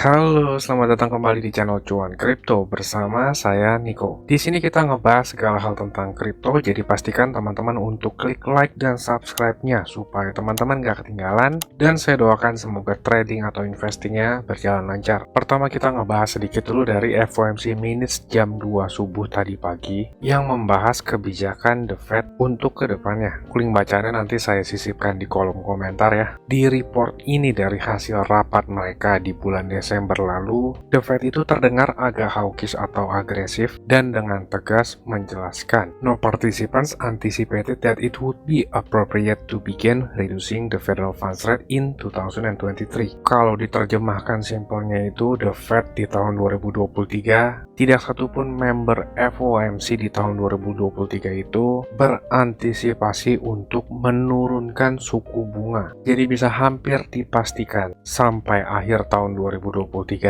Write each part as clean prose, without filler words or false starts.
Halo, selamat datang kembali di channel Cuan Kripto bersama saya Niko. Di sini kita ngebahas segala hal tentang kripto, jadi pastikan teman-teman untuk klik like dan subscribe-nya supaya teman-teman gak ketinggalan. Dan saya doakan semoga trading atau investingnya berjalan lancar. Pertama kita ngebahas sedikit dulu dari FOMC Minutes jam 2 subuh tadi pagi yang membahas kebijakan The Fed untuk kedepannya. Link bacanya nanti saya sisipkan di kolom komentar ya. Di report ini dari hasil rapat mereka di bulan Desember lalu, The Fed itu terdengar agak hawkish atau agresif dan dengan tegas menjelaskan, "No participants anticipated that it would be appropriate to begin reducing the federal funds rate in 2023." Kalau diterjemahkan simpelnya itu, The Fed di tahun 2023 tidak satupun member FOMC di tahun 2023 itu berantisipasi untuk menurunkan suku bunga. Jadi bisa hampir dipastikan sampai akhir tahun 2023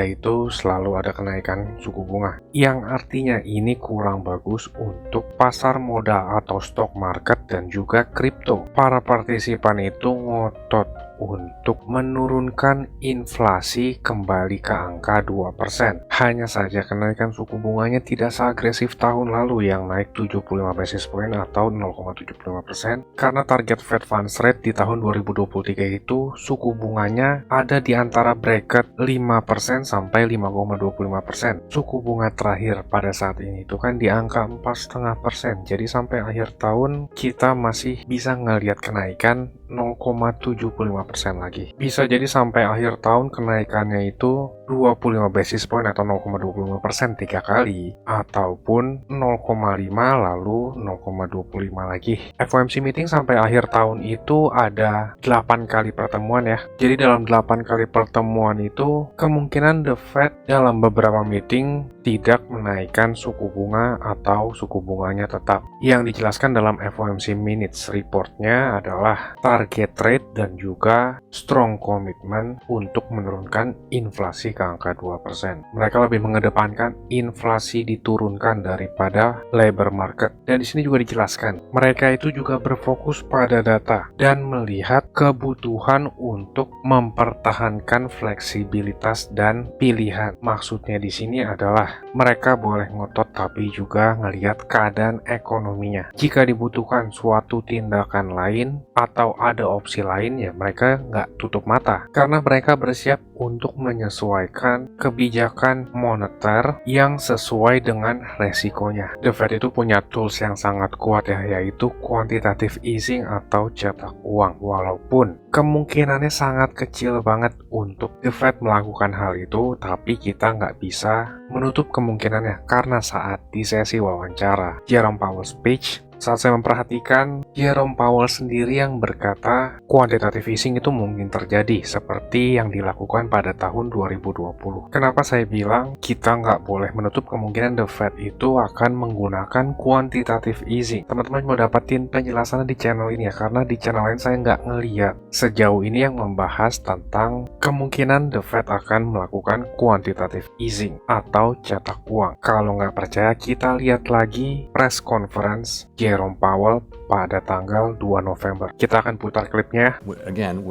itu selalu ada kenaikan suku bunga. Yang artinya ini kurang bagus untuk pasar modal atau stock market dan juga kripto. Para partisipan itu ngotot untuk menurunkan inflasi kembali ke angka 2%. Hanya saja kenaikan suku bunganya tidak seagresif tahun lalu yang naik 75 basis point atau 0,75%, karena target Fed Funds Rate di tahun 2023 itu suku bunganya ada di antara bracket 5% sampai 5,25%. Suku bunga terakhir pada saat ini itu kan di angka 4,5%. Jadi sampai akhir tahun kita masih bisa ngelihat kenaikan 0,75% lagi. Bisa jadi sampai akhir tahun kenaikannya itu 25 basis point atau 0,25% 3 kali, ataupun 0,5 lalu 0,25 lagi. FOMC meeting sampai akhir tahun itu ada 8 kali pertemuan ya. Jadi dalam 8 kali pertemuan itu kemungkinan The Fed dalam beberapa meeting tidak menaikkan suku bunga atau suku bunganya tetap. Yang dijelaskan dalam FOMC Minutes reportnya adalah target rate dan juga strong commitment untuk menurunkan inflasi ke angka 2%. Mereka lebih mengedepankan inflasi diturunkan daripada labor market. Dan di sini juga dijelaskan, mereka itu juga berfokus pada data dan melihat kebutuhan untuk mempertahankan fleksibilitas dan pilihan. Maksudnya di sini adalah mereka boleh ngotot tapi juga ngelihat keadaan ekonominya. Jika dibutuhkan suatu tindakan lain atau ada opsi lain ya mereka nggak tutup mata karena mereka bersiap untuk menyesuaikan kebijakan moneter yang sesuai dengan resikonya. The Fed itu punya tools yang sangat kuat ya, yaitu quantitative easing atau cetak uang. Walaupun kemungkinannya sangat kecil banget untuk The Fed melakukan hal itu, tapi kita nggak bisa menutup kemungkinannya karena saat di sesi wawancara Jerome Powell speech, saat saya memperhatikan, Jerome Powell sendiri yang berkata quantitative easing itu mungkin terjadi seperti yang dilakukan pada tahun 2020. Kenapa saya bilang kita nggak boleh menutup kemungkinan The Fed itu akan menggunakan quantitative easing? Teman-teman mau dapetin penjelasannya di channel ini ya, karena di channel lain saya nggak ngeliat sejauh ini yang membahas tentang kemungkinan The Fed akan melakukan quantitative easing atau cetak uang. Kalau nggak percaya, kita lihat lagi press conference Jerome Powell pada tanggal 2 November. Kita akan putar klipnya. Again,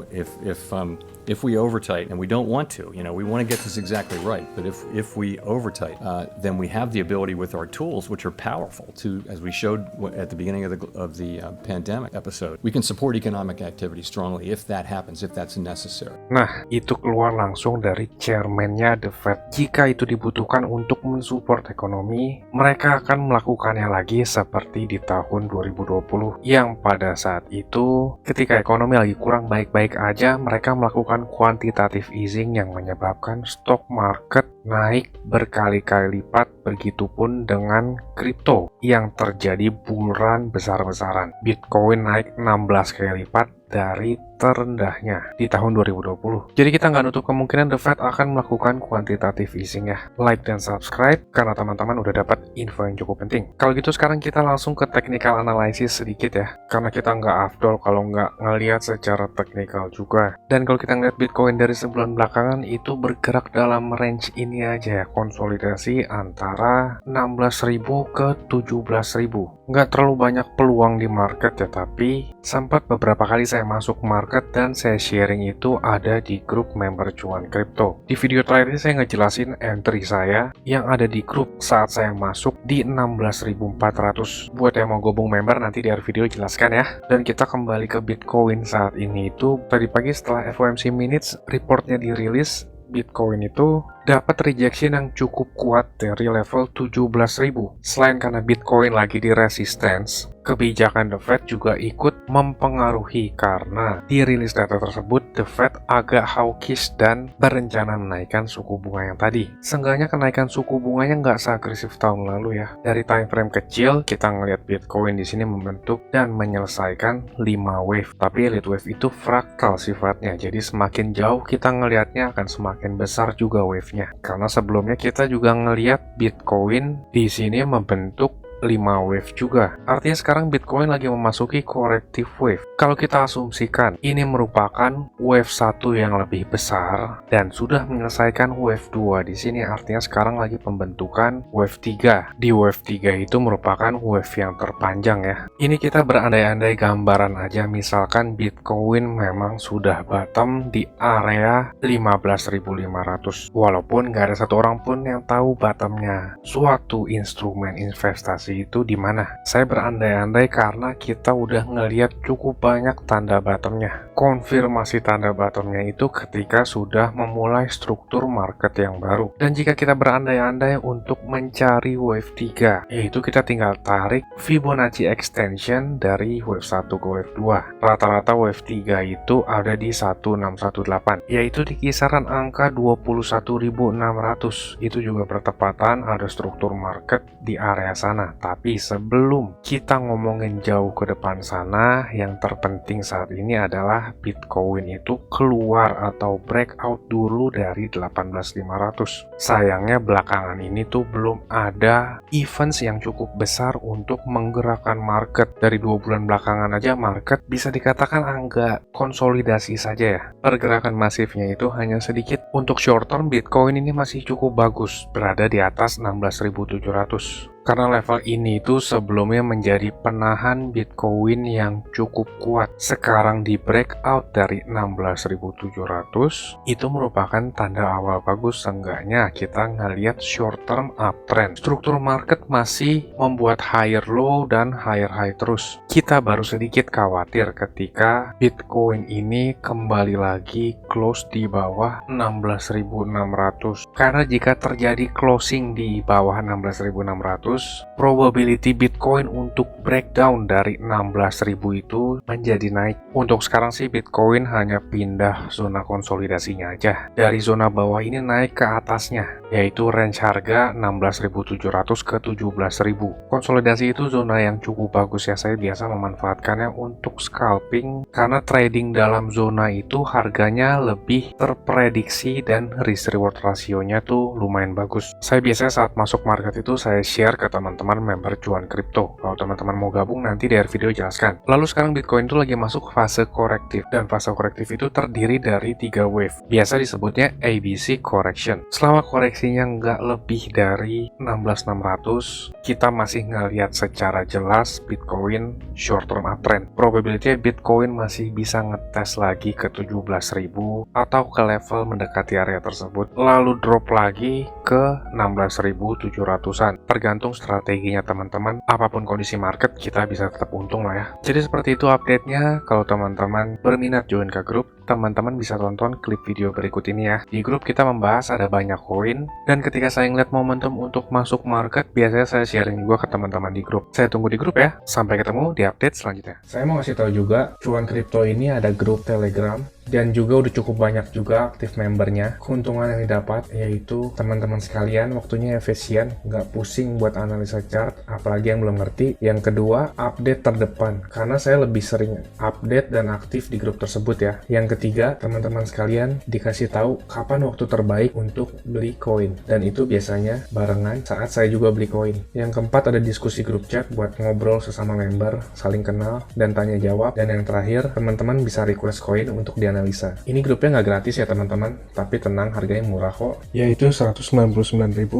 if we overtight, and we don't want to, we want to get this exactly right, but if we overtight, then we have the ability with our tools, which are powerful, to, as we showed at the beginning of the pandemic episode, we can support economic activity strongly if that happens, if that's necessary. Nah, itu keluar langsung dari chairman-nya The Fed. Jika itu dibutuhkan untuk mensupport ekonomi, mereka akan melakukannya lagi seperti di tahun 2020, yang pada saat itu ketika ekonomi lagi kurang baik-baik aja, mereka melakukan quantitative easing yang menyebabkan stock market naik berkali-kali lipat. Begitupun dengan kripto yang terjadi bull run besar-besaran. Bitcoin naik 16 kali lipat dari terendahnya di tahun 2020. Jadi kita nggak nutup kemungkinan The Fed akan melakukan quantitative easing ya. Like dan subscribe karena teman-teman udah dapat info yang cukup penting. Kalau gitu sekarang kita langsung ke technical analysis sedikit ya. Karena kita nggak afdol kalau nggak ngelihat secara teknikal juga. Dan kalau kita ngeliat Bitcoin dari sebulan belakangan itu bergerak dalam range ini aja ya. Konsolidasi antara 16.000 ke 17.000. nggak terlalu banyak peluang di market ya, tapi sempat beberapa kali saya masuk market dan saya sharing itu ada di grup member cuan kripto. Di video terakhir ini saya ngejelasin entry saya yang ada di grup saat saya masuk di 16.400. Buat yang mau gabung member nanti di akhir video jelaskan ya. Dan kita kembali ke Bitcoin saat ini itu tadi pagi setelah FOMC minutes reportnya dirilis, Bitcoin itu dapat rejection yang cukup kuat dari level 17.000. Selain karena Bitcoin lagi di resistance, kebijakan The Fed juga ikut mempengaruhi karena di rilis data tersebut The Fed agak hawkish dan berencana menaikkan suku bunga yang tadi. Seenggaknya kenaikan suku bunganya nggak seagresif tahun lalu ya. Dari time frame kecil kita ngelihat Bitcoin di sini membentuk dan menyelesaikan 5 wave. Tapi elite wave itu fraktal sifatnya. Jadi semakin jauh kita ngelihatnya akan semakin besar juga wave. Karena sebelumnya kita juga ngelihat Bitcoin di sini membentuk 5 wave juga. Artinya sekarang Bitcoin lagi memasuki corrective wave. Kalau kita asumsikan ini merupakan wave 1 yang lebih besar dan sudah menyelesaikan wave 2 di sini, artinya sekarang lagi pembentukan wave 3. Di wave 3 itu merupakan wave yang terpanjang ya. Ini kita berandai-andai gambaran aja, misalkan Bitcoin memang sudah bottom di area 15.500. Walaupun nggak ada satu orang pun yang tahu bottomnya suatu instrumen investasi itu di mana. Saya berandai-andai karena kita udah ngelihat cukup banyak tanda bottomnya. Konfirmasi tanda bottomnya itu ketika sudah memulai struktur market yang baru. Dan jika kita berandai-andai untuk mencari wave 3, yaitu kita tinggal tarik Fibonacci extension dari wave 1 ke wave 2. Rata-rata wave 3 itu ada di 1618, yaitu di kisaran angka 21.600. Itu juga bertepatan ada struktur market di area sana. Tapi sebelum kita ngomongin jauh ke depan sana, yang terpenting saat ini adalah Bitcoin itu keluar atau breakout dulu dari 18.500. Sayangnya belakangan ini tuh belum ada events yang cukup besar untuk menggerakkan market. Dari 2 bulan belakangan aja market bisa dikatakan agak konsolidasi saja ya. Pergerakan masifnya itu hanya sedikit. Untuk short term Bitcoin ini masih cukup bagus, berada di atas 16.700. Karena level ini itu sebelumnya menjadi penahan Bitcoin yang cukup kuat. Sekarang di breakout dari 16.700, itu merupakan tanda awal bagus. Seenggaknya kita ngelihat short term uptrend. Struktur market masih membuat higher low dan higher high terus. Kita baru sedikit khawatir ketika Bitcoin ini kembali lagi close di bawah 16.600. Karena jika terjadi closing di bawah 16.600, probability Bitcoin untuk breakdown dari 16.000 itu menjadi naik. Untuk sekarang sih Bitcoin hanya pindah zona konsolidasinya aja. Dari zona bawah ini naik ke atasnya, yaitu range harga 16.700 ke 17.000. Konsolidasi itu zona yang cukup bagus ya. Saya biasa memanfaatkannya untuk scalping karena trading dalam zona itu harganya lebih terprediksi dan risk reward rasionya tuh lumayan bagus. Saya biasanya saat masuk market itu saya share ke teman-teman member cuan kripto. Kalau teman-teman mau gabung nanti di akhir video jelaskan. Lalu sekarang Bitcoin itu lagi masuk fase korektif, dan fase korektif itu terdiri dari 3 wave. Biasa disebutnya ABC correction. Selama koreksinya nggak lebih dari 16.600, kita masih ngelihat secara jelas Bitcoin short term uptrend. Probability Bitcoin masih bisa ngetes lagi ke 17.000 atau ke level mendekati area tersebut, lalu drop lagi ke 16.700-an. Tergantung strateginya teman-teman. Apapun kondisi market, kita bisa tetap untung lah ya. Jadi seperti itu update-nya. Kalau teman-teman berminat join ke grup, teman-teman bisa tonton klip video berikut ini ya. Di grup kita membahas ada banyak koin, dan ketika saya ngeliat momentum untuk masuk market, biasanya saya sharing juga ke teman-teman di grup. Saya tunggu di grup ya. Sampai ketemu di update selanjutnya. Saya mau kasih tahu juga, cuan kripto ini ada grup Telegram, dan juga udah cukup banyak juga aktif membernya. Keuntungan yang didapat yaitu teman-teman sekalian waktunya efisien, nggak pusing buat analisa chart, apalagi yang belum ngerti. Yang kedua, update terdepan, karena saya lebih sering update dan aktif di grup tersebut ya. Yang Yang ketiga, teman-teman sekalian dikasih tahu kapan waktu terbaik untuk beli koin. Dan itu biasanya barengan saat saya juga beli koin. Yang keempat, ada diskusi grup chat buat ngobrol sesama member, saling kenal, dan tanya jawab. Dan yang terakhir, teman-teman bisa request koin untuk dianalisa. Ini grupnya nggak gratis ya teman-teman, tapi tenang, harganya murah kok. Yaitu Rp199.000.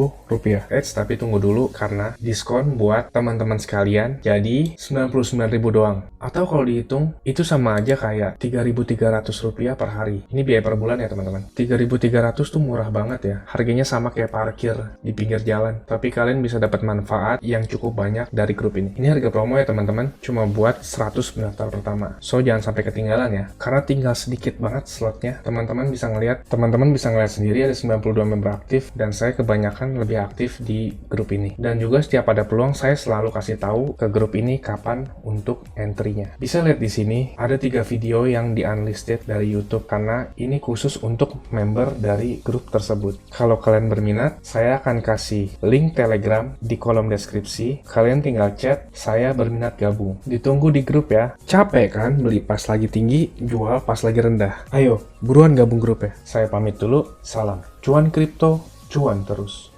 Tapi tunggu dulu, karena diskon buat teman-teman sekalian jadi Rp99.000 doang. Atau kalau dihitung, itu sama aja kayak Rp3.300 per hari. Ini biaya per bulan ya teman-teman. 3.300 tuh murah banget ya. Harganya sama kayak parkir di pinggir jalan. Tapi kalian bisa dapat manfaat yang cukup banyak dari grup ini. Ini harga promo ya teman-teman. Cuma buat 100 pendaftar pertama. So jangan sampai ketinggalan ya. Karena tinggal sedikit banget slotnya. Teman-teman bisa ngeliat sendiri ada 92 member aktif. Dan saya kebanyakan lebih aktif di grup ini. Dan juga setiap ada peluang saya selalu kasih tahu ke grup ini kapan untuk entry-nya. Bisa lihat di sini ada 3 video yang di unlisted dari YouTube karena ini khusus untuk member dari grup tersebut. Kalau kalian berminat, saya akan kasih link Telegram di kolom deskripsi. Kalian tinggal chat, saya berminat gabung. Ditunggu di grup ya. Capek kan beli pas lagi tinggi, jual pas lagi rendah. Ayo, buruan gabung grup ya. Saya pamit dulu. Salam. Cuan kripto, cuan terus.